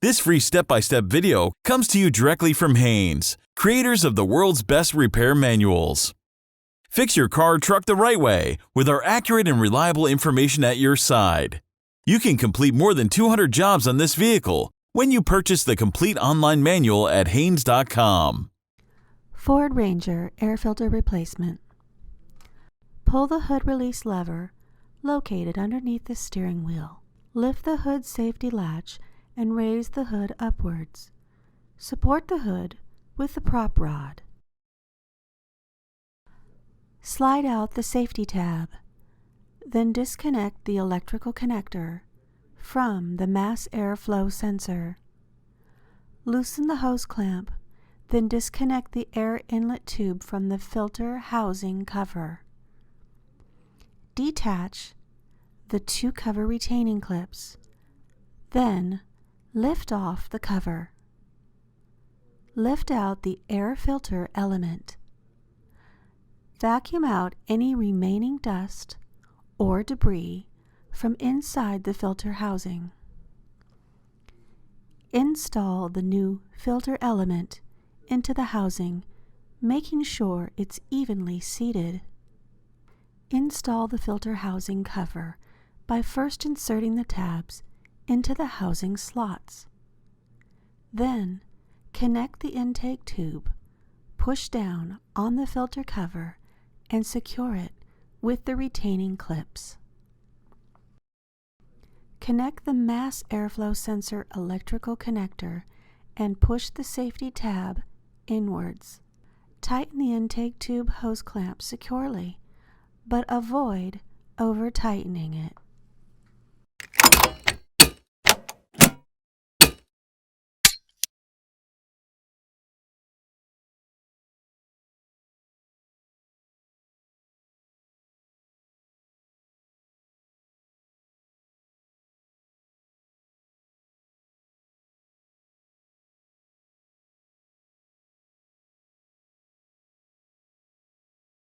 This free step-by-step video comes to you directly from Haynes, creators of the world's best repair manuals. Fix your car or truck the right way with our accurate and reliable information at your side. You can complete more than 200 jobs on this vehicle when you purchase the complete online manual at Haynes.com. Ford Ranger air filter replacement. Pull the hood release lever located underneath the steering wheel. Lift the hood safety latch and raise the hood upwards. Support the hood with the prop rod. Slide out the safety tab, then disconnect the electrical connector from the mass airflow sensor. Loosen the hose clamp, then disconnect the air inlet tube from the filter housing cover. Detach the two cover retaining clips, then lift off the cover. Lift out the air filter element. Vacuum out any remaining dust or debris from inside the filter housing. Install the new filter element into the housing, making sure it's evenly seated. Install the filter housing cover by first inserting the tabs into the housing slots. Then, connect the intake tube, push down on the filter cover, and secure it with the retaining clips. Connect the mass airflow sensor electrical connector and push the safety tab inwards. Tighten the intake tube hose clamp securely, but avoid over-tightening it.